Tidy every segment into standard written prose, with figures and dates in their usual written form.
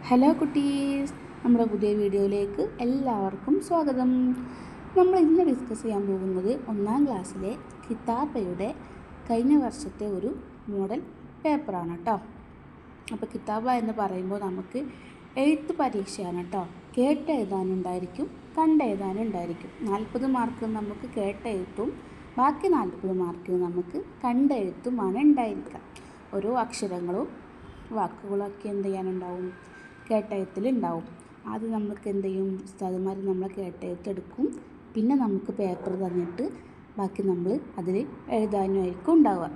Hello കുട്ടീസ്, നമ്മുടെ പുതിയ വീഡിയോയിലേക്ക് എല്ലാവർക്കും സ്വാഗതം. നമ്മൾ ഇന്ന് ഡിസ്കസ് ചെയ്യാൻ പോകുന്നത് 1ാം ക്ലാസ്സിലെ കിതാബയുടെ കഴിഞ്ഞ വർഷത്തെ ഒരു മോഡൽ പേപ്പറാണ് കേട്ടോ. അപ്പോൾ കിതാബ എന്ന് പറയുമ്പോൾ നമുക്ക് എഴുത്ത് പരീക്ഷയാണ് കേട്ടോ. കേട്ട് എഴുതാനുണ്ടായിരിക്കും, കണ്ട് എഴുതാനുണ്ടായിരിക്കും. 40 മാർക്ക് നമുക്ക് കേട്ട് എഴുത്തും ബാക്കി 40 മാർക്ക് നമുക്ക് കണ്ട് എഴുത്തുമാണ് ഉണ്ടായിരിക്കുക. ഓരോ അക്ഷരങ്ങളും വാക്കുകളൊക്കെ എന്ത് ചെയ്യാനുണ്ടാവും, കേട്ടെഴുത്തിലുണ്ടാവും. ആദ്യം നമുക്ക് എന്ത് ചെയ്യും, ഉസ്താദുമാർ നമ്മളെ കേട്ടെഴുത്തെടുക്കും. പിന്നെ നമുക്ക് പേപ്പർ തന്നിട്ട് ബാക്കി നമ്മൾ അതിൽ എഴുതാനുമായിരിക്കും ഉണ്ടാവുക.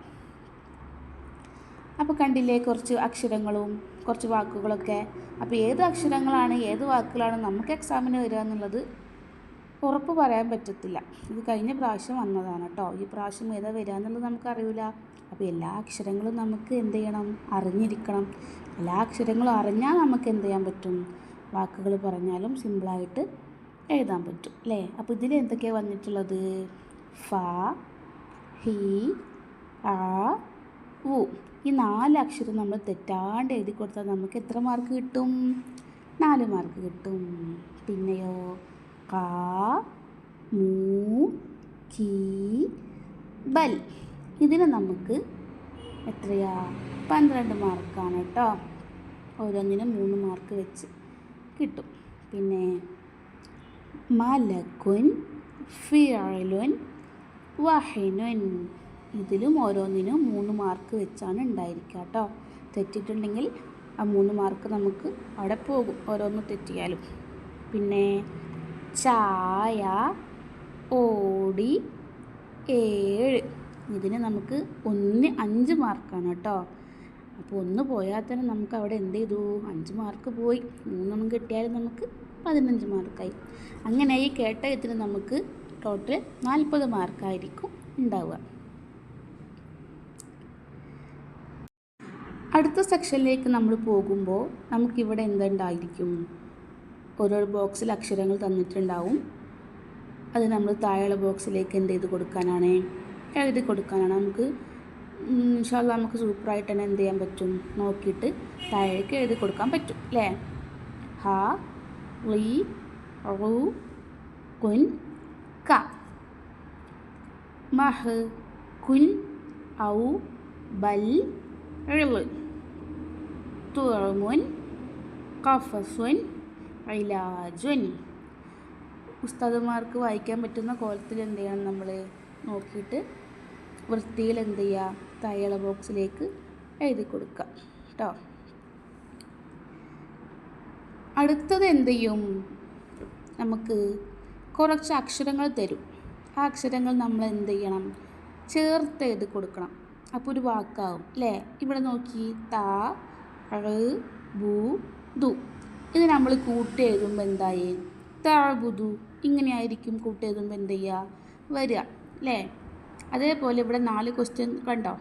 അപ്പോൾ കണ്ടില്ലേ കുറച്ച് അക്ഷരങ്ങളും കുറച്ച് വാക്കുകളൊക്കെ. അപ്പോൾ ഏത് അക്ഷരങ്ങളാണ് ഏത് വാക്കുകളാണ് നമുക്ക് എക്സാമിന് വരിക എന്നുള്ളത് ഉറപ്പ് പറയാൻ പറ്റത്തില്ല. ഇത് കഴിഞ്ഞ പ്രാവശ്യം വന്നതാണ് കേട്ടോ. ഈ പ്രാവശ്യം ഏതാ വരിക എന്നുള്ളത് നമുക്കറിയില്ല. അപ്പോൾ എല്ലാ അക്ഷരങ്ങളും നമുക്ക് എന്ത് ചെയ്യണം, അറിഞ്ഞിരിക്കണം. എല്ലാ അക്ഷരങ്ങളും അറിഞ്ഞാൽ നമുക്ക് എന്ത് ചെയ്യാൻ പറ്റും, വാക്കുകൾ പറഞ്ഞാലും സിമ്പിളായിട്ട് എഴുതാൻ പറ്റും അല്ലേ. അപ്പോൾ ഇതിൽ എന്തൊക്കെയാണ് വന്നിട്ടുള്ളത്, ഫ, ഹി, ആ, ഉ. ഈ 4 അക്ഷരം നമ്മൾ തെറ്റാണ്ട് എഴുതി കൊടുത്താൽ നമുക്ക് എത്ര മാർക്ക് കിട്ടും, 4 മാർക്ക് കിട്ടും. പിന്നെയോ ക, മൂ, കി, ബൽ. ഇതിന് നമുക്ക് എത്രയാ, 12 മാർക്കാണ് കേട്ടോ. ഓരോന്നിനും 3 മാർക്ക് വെച്ച് കിട്ടും. പിന്നെ മലക്കുൻ, ഫിഅലുൻ, വഹിനുൻ. ഇതിലും ഓരോന്നിനും 3 മാർക്ക് വെച്ചാണ് ഉണ്ടായിരിക്കുക കേട്ടോ. തെറ്റിയിട്ടുണ്ടെങ്കിൽ ആ 3 മാർക്ക് നമുക്ക് അവിടെ പോകും, ഓരോന്ന് തെറ്റിയാലും. പിന്നെ ചായ, ഓടി, 7. ഇതിന് നമുക്ക് 5 മാർക്കാണ് കേട്ടോ. അപ്പോൾ 1 പോയാൽ തന്നെ നമുക്ക് അവിടെ എന്ത് ചെയ്തു, 5 മാർക്ക് പോയി. 3 കിട്ടിയാലും നമുക്ക് 15 മാർക്കായി. അങ്ങനെ ഈ കേട്ടയത്തിന് നമുക്ക് ടോട്ടൽ 40 മാർക്കായിരിക്കും ഉണ്ടാവുക. അടുത്ത സെക്ഷനിലേക്ക് നമ്മൾ പോകുമ്പോൾ നമുക്കിവിടെ എന്തുണ്ടായിരിക്കും, ഓരോ ബോക്സിൽ അക്ഷരങ്ങൾ തന്നിട്ടുണ്ടാവും. അത് നമ്മൾ താഴെയുള്ള ബോക്സിലേക്ക് എന്ത് ചെയ്ത് കൊടുക്കാനാണ്, എഴുതി കൊടുക്കാനാണ്. നമുക്ക് ഇൻഷാ അല്ലാഹ് നമുക്ക് സൂപ്പറായിട്ട് തന്നെ എന്ത് ചെയ്യാൻ പറ്റും, നോക്കിയിട്ട് താഴേക്ക് എഴുതി കൊടുക്കാൻ പറ്റും അല്ലേ. ഹ, ലി, റു, കുൻ, ക. മഹ്, കുൻ, ഔ, ബൽ, ഇള്. തുഅമുൻ, ഖഫസുൻ, ഇലാജുൻ. ഉസ്താദുമാർക്ക് വായിക്കാൻ പറ്റുന്ന കോലത്തിൽ എന്ത് ചെയ്യണം, നമ്മൾ നോക്കിയിട്ട് വൃത്തിയിൽ എന്ത് ചെയ്യുക, താഴെയുള്ള ബോക്സിലേക്ക് എഴുതി കൊടുക്കുക കേട്ടോ. അടുത്തത് എന്ത് ചെയ്യും, നമുക്ക് കുറച്ച് അക്ഷരങ്ങൾ തരും. ആ അക്ഷരങ്ങൾ നമ്മൾ എന്ത് ചെയ്യണം, ചേർത്ത് എഴുതി കൊടുക്കണം. അപ്പോൾ ഒരു വാക്കാവും അല്ലേ. ഇവിടെ നോക്കി, ത, റ്, ബു, ദു. ഇത് നമ്മൾ കൂട്ടി എഴുതുമ്പോൾ എന്തായി, തഅബുദു. ഇങ്ങനെയായിരിക്കും കൂട്ടി എഴുതുമ്പോൾ എന്ത് ചെയ്യുക, വരിക അല്ലേ. അതേപോലെ ഇവിടെ 4 ക്വസ്റ്റ്യൻ കണ്ടോ,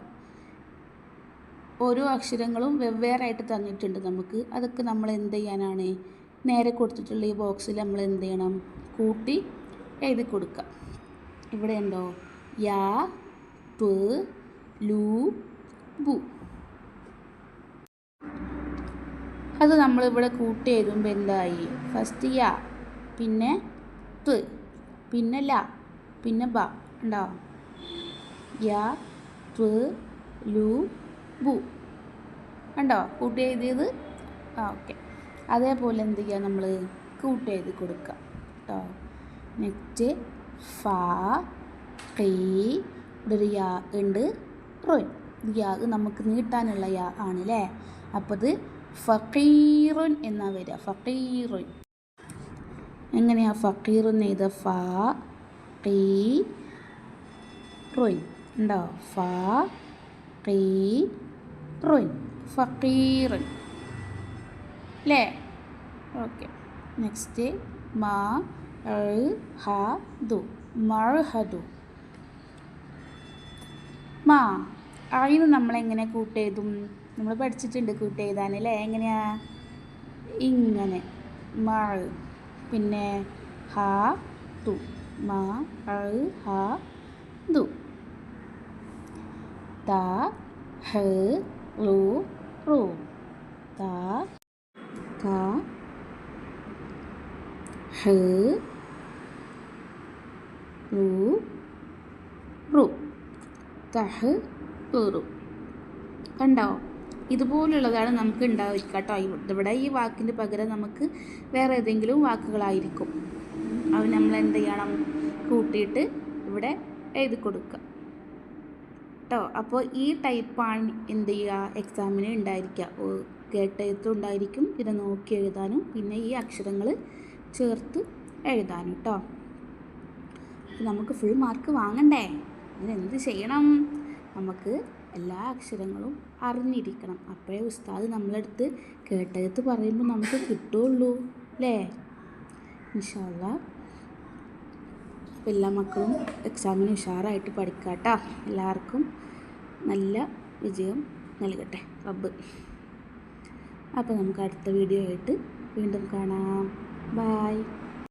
ഓരോ അക്ഷരങ്ങളും വെവ്വേറായിട്ട് തന്നിട്ടുണ്ട് നമുക്ക്. അതൊക്കെ നമ്മൾ എന്ത് ചെയ്യാനാണ്, നേരെ കൊടുത്തിട്ടുള്ള ഈ ബോക്സിൽ നമ്മൾ എന്ത് ചെയ്യണം, കൂട്ടി എഴുതി കൊടുക്കുക. ഇവിടെ ഉണ്ടോ, യാ, ത്വ, ലു, ബു. അത് നമ്മളിവിടെ കൂട്ടി എഴുതുമ്പോൾ എന്തായി, ഫസ്റ്റ് യാ, പിന്നെ ത്, പിന്നെ ല, പിന്നെ ബ. ഉണ്ടോ, യാ, ത്വ, ലു, ബു. ഉണ്ടോ കൂട്ടി എഴുതിയത്. ഓക്കെ. അതേപോലെ എന്ത് ചെയ്യുക, നമ്മൾ കൂട്ടി എഴുതി കൊടുക്കുക കേട്ടോ. നെക്സ്റ്റ് ഫ, ഖി. ഇവിടെ ഒരു യാ ഉണ്ട്, റൊൻ. യാ നമുക്ക് നീട്ടാനുള്ള യാ ആണ് അല്ലേ. അപ്പോൾ ഇത് ഫഖീറുൻ എന്നാ വരിക, ഫഖീറുൻ. എങ്ങനെയാ ഫഖീറുൻ എഴുതുക, ഫ, ഖി, റൊൻ. ഉണ്ടോ, ഫ, ഖി, റൊൻ, ഫഖീറുൻ അല്ലേ. ഓക്കെ. നെക്സ്റ്റ് മ, ഹ, ദു, മർഹദു. മാ, അയിന് നമ്മളെങ്ങനെ കൂട്ടെഴുതും, നമ്മൾ പഠിച്ചിട്ടുണ്ട് കൂട്ടെഴുതാൻ അല്ലേ. എങ്ങനെയാ, ഇങ്ങനെ മഴ, പിന്നെ ഹ, ദു, മ, ഹ, ദു. ത, ഹ, റു, റു. ത, ക ഹ റു റു കഹ് റു. കണ്ടോ? ഇതുപോലുള്ളതാണ് നമുക്ക് ഉണ്ടാവുക കേട്ടോ. ഇവിടെ ഈ വാക്കിന് പകരം നമുക്ക് വേറെ ഏതെങ്കിലും വാക്കുകളായിരിക്കും. അത് നമ്മൾ എന്ത് ചെയ്യണം? കൂട്ടിയിട്ട് ഇവിടെ എഴുതി കൊടുക്കുക കേട്ടോ. അപ്പോൾ ഈ ടൈപ്പാണ് എന്ത് ചെയ്യുക, എക്സാമിന് ഉണ്ടായിരിക്കുക. കേട്ടെഴുത്തും ഉണ്ടായിരിക്കും, പിന്നെ നോക്കി എഴുതാനും, പിന്നെ ഈ അക്ഷരങ്ങൾ ചേർത്ത് എഴുതാനും കേട്ടോ. നമുക്ക് ഫുൾ മാർക്ക് വാങ്ങണ്ടേ? അതിനെന്ത് ചെയ്യണം? നമുക്ക് എല്ലാ അക്ഷരങ്ങളും അറിഞ്ഞിരിക്കണം. അപ്പോഴേ ഉസ്താദ് നമ്മളടുത്ത് കേട്ടെഴുത്ത് പറയുമ്പോൾ നമുക്ക് കിട്ടുള്ളൂ അല്ലേ? ഇൻഷാ അല്ലാഹ്. അപ്പോൾ എല്ലാ മക്കളും എക്സാമിന് ഉഷാറായിട്ട് പഠിക്കുക കേട്ടോ. എല്ലാവർക്കും നല്ല വിജയം നൽകട്ടെ റബ്ബ്. അപ്പോൾ നമുക്ക് അടുത്ത വീഡിയോ ആയിട്ട് വീണ്ടും കാണാം. ബൈ.